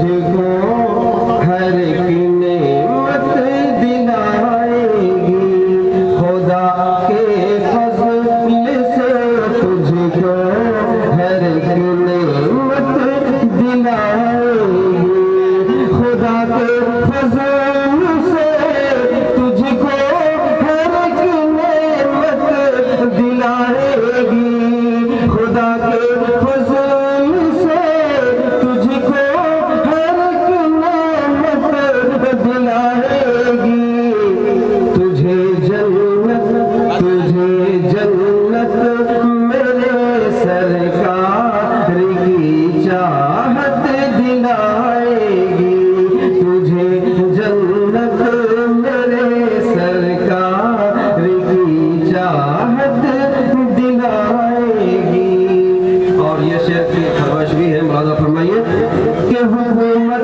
تجھ کو ہر ایک نعمت دلائے گی، خدا کے فضل سے تجھ کو ہر ایک نعمت دلائے گی، خدا کے فضل سے تجھ کو ہر ایک نعمت دلائے گی، خدا کے فضل سے تجھ کو ہر ایک نعمت دلائے گی، تجھے جنت میرے سرکار کی چاہت دلائے گی، تجھے جنت میرے سرکار کی چاہت دلائے گی۔ اور یہ شعر کی فرمائش بھی ہے، ملاحظہ فرمائیے کہ حکومت